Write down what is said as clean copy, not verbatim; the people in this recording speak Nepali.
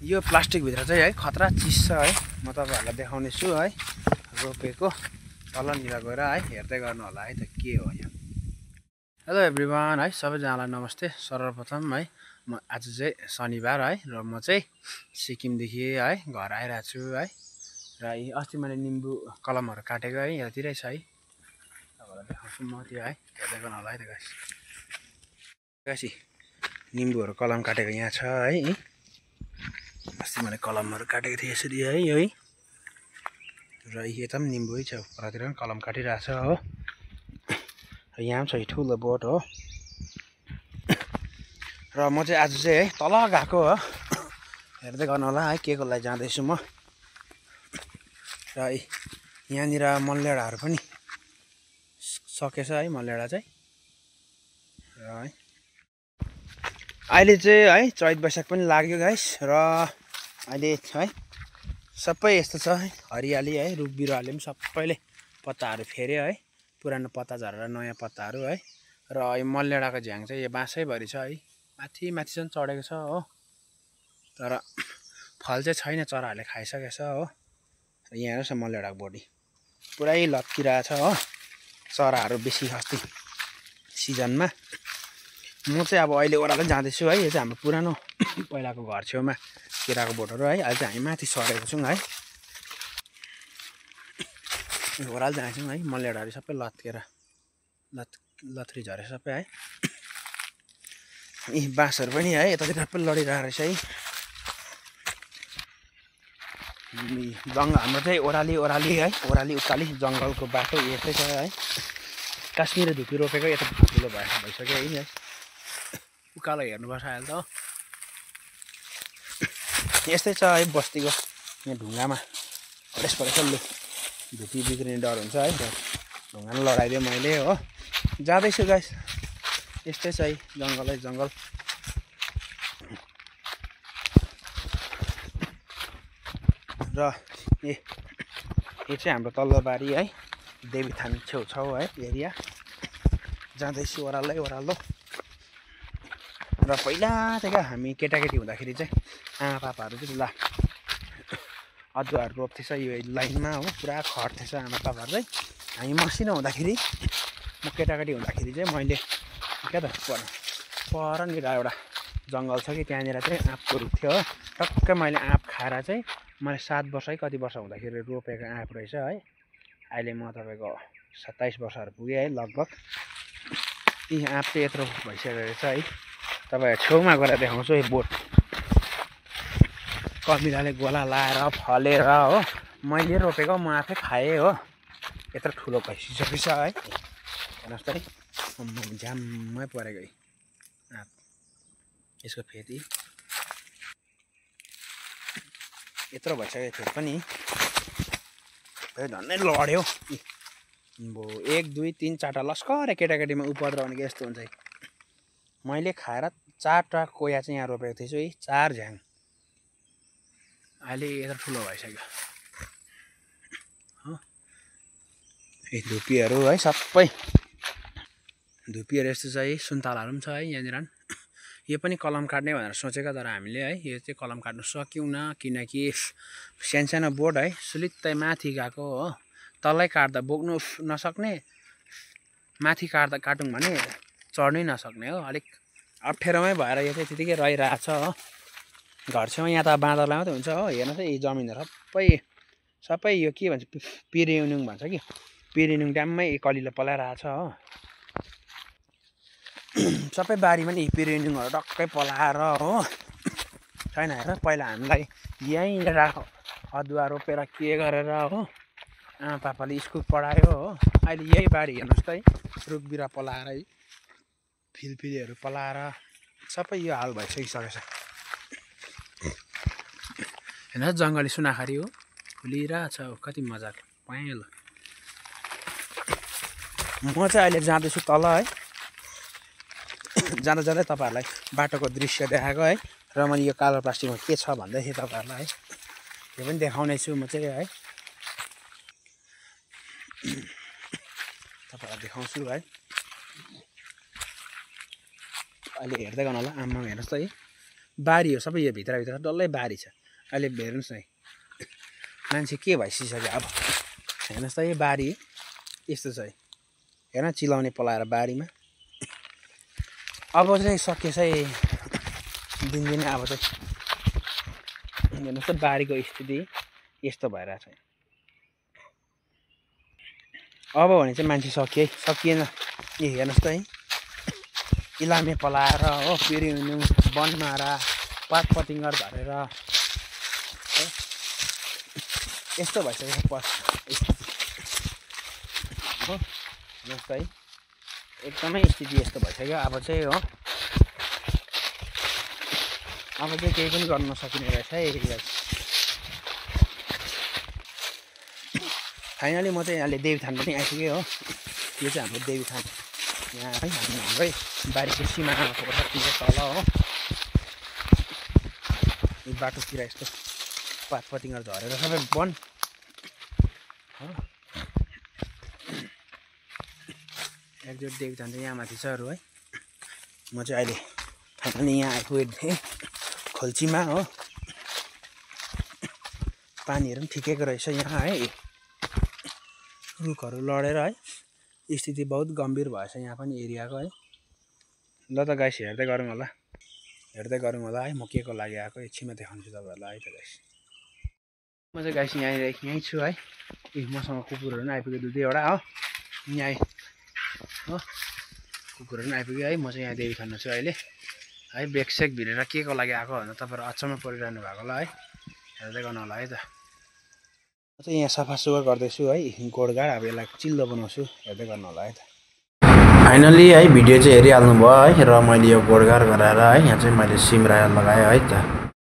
यो प्लास्टिकभित्र चाहिँ है खतरा चिज छ है। म तपाईँहरूलाई देखाउने छु है रोपेको। तलनिर गएर है हेर्दै गर्नु होला है त के हो यो। हेलो एभ्रिवान है, सबैजनालाई नमस्ते। सर्वप्रथम है म आज चाहिँ शनिबार है र म चाहिँ सिक्किमदेखि है घर आइरहेको छु है। र अस्ति मैले निम्बु कलमहरू काटेको है, यतातिरै छ है। तपाईँलाई देखाउँछु म त्यो है, हेर्दै गर्नु होला है त गाइस। गाइस निम्बुहरू कलम काटेको यहाँ छ है। अस्ति मैले कलमहरू काटेको थिएँ यसरी है है। र यता पनि निम्बुै छ, उपरतिर पनि कलम काटिरहेको छ हो। र यहाँ पनि छ ठुलो बोट हो। र म चाहिँ आज चाहिँ है तल गएको हो, हेर्दै गर्नु होला है के को लागि जाँदैछु म। र यहाँनिर मलेडाहरू पनि सकेछ है, मलेडा चाहिँ। र है अहिले चाहिँ है चैत वैशाख पनि लाग्यो गाइस। र अहिले है सबै यस्तो छ है, हरियाली है। रुख बिरुवाले पनि सबैले पत्ताहरू फेर्यो है, पुरानो पत्ता झरेर नयाँ पत्ताहरू है। र यो मलेडाको झ्याङ चाहिँ यो बाँसैभरि छ है, माथि चाहिँ चढेको छ हो। तर फल चाहिँ छैन, चराहरूले खाइसकेछ हो। र यहाँ हेर्नुहोस् न मलेडाको बोडी पुरै लत्किरहेछ हो, चराहरू बेसी अस्ति सिजनमा। म चाहिँ अब अहिले ओह्रालो जाँदैछु है। यो चाहिँ हाम्रो पुरानो पहिलाको घर छेउमा केराको बोटहरू है। अहिले चाहिँ हामी माथि सरेको छौँ है, ओह्रालो जान्छौँ है। मलेडाहरू सबै लत्केर लथरी झरे सबै है। यी बाँसहरू पनि है यतातिर सबै लडिरहेको रहेछ है। हाम्रो चाहिँ ओह्राली है, ओह्राली उकाली जङ्गलको बाटो यस्तै छ है। काश्मिरी धुपी रोपेको यता ठुलो भइसक्यो है। उकालो हेर्नुपर्छ अहिले त। यस्तै छ है बस्तीको यहाँ ढुङ्गामा हरेस परेछ लु, धुपी बिग्रिने डर हुन्छ है। र ढुङ्गा लडाइदियो मैले हो, जाँदैछु गाइस। यस्तै छ है जङ्गलै जङ्गल। र यो चाहिँ हाम्रो तल्लो बारी है, देवीथान छेउछाउ है एरिया। जाँदैछु ओह्रालो। र पहिला चाहिँ हामी केटाकेटी हुँदाखेरि चाहिँ आमा पापाहरू चाहिँ ल अदुवाहरू रोप्थेछ यो लाइनमा हो, पुरा खट्थेछ आमा पापाहरू चाहिँ। हामी मसिनो हुँदाखेरि, म केटाकेटी हुँदाखेरि चाहिँ मैले क्या त परनिर एउटा जङ्गल छ कि त्यहाँनिर चाहिँ आँपको रुख थियो हो। टक्कै मैले आँप खाएर चाहिँ मैले 7 वर्ष है कति वर्ष हुँदाखेरि रोपेको आँप रहेछ है। अहिले म तपाईँको 27 वर्षहरू पुगेँ है लगभग। यी आँप चाहिँ यत्रो भइसकेको रहेछ है। तपाईँ छेउमा गएर देखाउँछु है बोट कमिलाले गोला लाएर फलेर हो। मैले रोपेको म आफै खाएँ हो, यत्रो ठुलो भइसकेको छ है। हेर्नुहोस् त है झ्याम्मै परेको आँप, यसको फेदी यत्रो भइसकेको थियो पनि झन्डै लड्यो। अब 1 2 3 4टा लस्करे केटाकेटीमा उपद्रो भनेको यस्तो हुन्छ है। मैले खाएर 4टा कोया चाहिँ यहाँ रोपेको थिएछु है, 4 झ्याङ। अहिले यत्रो ठुलो भइसक्यो हो। यी धुपीहरू है सबै धुपीहरू यस्तो छ है। सुन्तलाहरू पनि छ है यहाँनिर। यो पनि कलम काट्ने भनेर सोचेको, तर हामीले है यो चाहिँ कलम काट्नु सकिउन, किनकि सानो बोट है सुलित्तै माथि गएको हो। तलै काट्दा बोक्नु नसक्ने, माथि काटौँ भने चढ्नै नसक्ने हो। अलिक अप्ठ्यारोमै भएर यो चाहिँ त्यतिकै रहिरहेछ हो। घर छेउमा यहाँ त बाँदरलाई मात्रै हुन्छ हो। हेर्नुहोस् है यी जमिनहरू सबै यो के भन्छ पिरेन्युङ भन्छ कि, पिरेन्युङ ड्याम्मै कलिलो पलाइरहेछ हो। सबै बारीमा नि पिरेन्युङहरू टक्कै पलाएर हो छैन। हेर पहिला हामीलाई यहीँनिर अदुवा रोपेर के गरेर हो आमा पापाले स्कुल पढायो हो। अहिले यही बारी हेर्नुहोस् त है, रुख बिरुवा पलाएर है, फिलफिलीहरू पलाएर सबै यो हाल भइसकिसकेको छ। हेर्नुहोस् जङ्गली सुनाखरी हो, फुलिरहेछ हो, कति मजाको पहेँलो। म चाहिँ अहिले जाँदैछु तल है। जाँदा जाँदै तपाईँहरूलाई बाटोको दृश्य देखाएको है। र मैले यो कालो प्लास्टिकमा के छ भन्दै थिएँ तपाईँहरूलाई है, यो पनि देखाउने छु म चाहिँ है। तपाईँहरूलाई देखाउँछु है। अहिले हेर्दै गर्नु होला। आम्मा हेर्नुहोस् त है बारी हो सबै, यो भित्रभित्र डल्लै बारी छ। अहिले हेर्नुहोस् न, मान्छे के भइसक्यो अब। हेर्नुहोस् त, यो बारी यस्तो छ है, हेर्न चिलाउने पलाएर बारीमा। अब चाहिँ सकेछ है दिनदिनै। अब चाहिँ हेर्नुहोस् त बारीको स्थिति यस्तो भइरहेछ। अब भने चाहिँ मान्छे सकिए सकिएन। ए हेर्नुहोस् त है, इलामे पलाएर हो, फेरि बनमारा पातपतिङ्गर धरेर यस्तो भइसक्यो स्थिति हो। हेर्नुहोस् त है, एकदमै स्थिति यस्तो भइसक्यो। अब चाहिँ हो, अब चाहिँ केही पनि गर्न नसकिने रहेछ है। फाइनली म चाहिँ अहिले देवीथान पनि आइपुगेँ हो। यो चाहिँ हाम्रो देवीथान यहाँ है, हाम्रै बारीको सिमानामा तल हो। यो बाटोतिर यस्तो पातपतिङ्गर झरेर सबै वन हो। एकजोट देवीथान चाहिँ यहाँ माथि छ अरू है। म चाहिँ अहिले फाइनली यहाँ आइपुगेको थिएँ खोल्चीमा हो। पानीहरू पनि ठिकैको रहेछ यहाँ है। रुखहरू लडेर है स्थिति बहुत गम्भीर भएछ यहाँ पनि एरियाको है। ल त गाइस, हेर्दै गरौँ होला है म के को लागि आएको, एकछिनमा देखाउँछु तपाईँहरूलाई है त गाइस। म चाहिँ गाइस यहीँ छु है। मसँग कुकुरहरू पनि आइपुग्यो 2-2 वटा हो। यहीँ हो, कुकुरहरू पनि आइपुग्यो है। म चाहिँ यहाँ देवीथानमा छु अहिले है। बेकसेक भिरेर के को लागि आएको भनेर तपाईँहरू अचम्म परिरहनु भएको होला है। हेर्दै गर्नु होला है त। म चाहिँ यहाँ सफासुग्घर गर्दैछु है, गोडगाड। अब यसलाई चिल्लो बनाउँछु, हेर्दै गर्नु होला है त। फाइनली है भिडियो चाहिँ हेरिहाल्नु भयो है। र मैले यो गोडगाड गराएर है यहाँ चाहिँ मैले सिमरायो लगाएँ है त।